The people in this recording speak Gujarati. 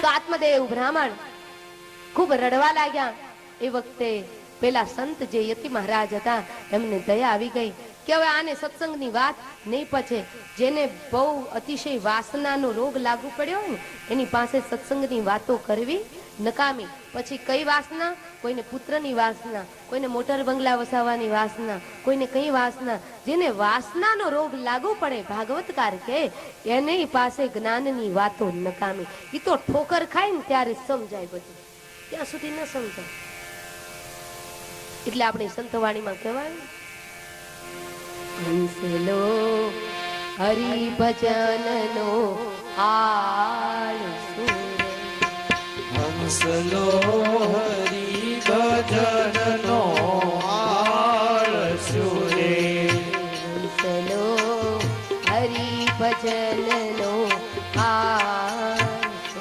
તો આત્મદેવ બ્રાહ્મણ ખૂબ રડવા લાગ્યા. એ વખતે પેલા સંત જે યતિ મહારાજ હતા એમને દયા આવી ગઈ કે હવે આને સત્સંગની વાત નહીં પચે. જેને બહુ અતિશય વાસનાનો રોગ લાગુ પડ્યો હોય ને એની પાસે સત્સંગની વાતો કરવી નકામી. પછી કઈ વાસના? કોઈને પુત્રની વાસના, કોઈને મોટર બંગલા વસાવવાની વાસના, કોઈને કઈ વાસના. જેને વાસનાનો રોગ લાગુ પડે ભાગવતકાર કે એને પાસે જ્ઞાનની વાતો નકામી. એ તો ઠોકર ખાય ને ત્યારે સમજાય, બધું ત્યાં સુધી ન સમજાય. એટલે આપણી સંતવાણીમાં કહેવાય હંસલો હરિભજનનો આળ સુરે. હંસલો હરિભજન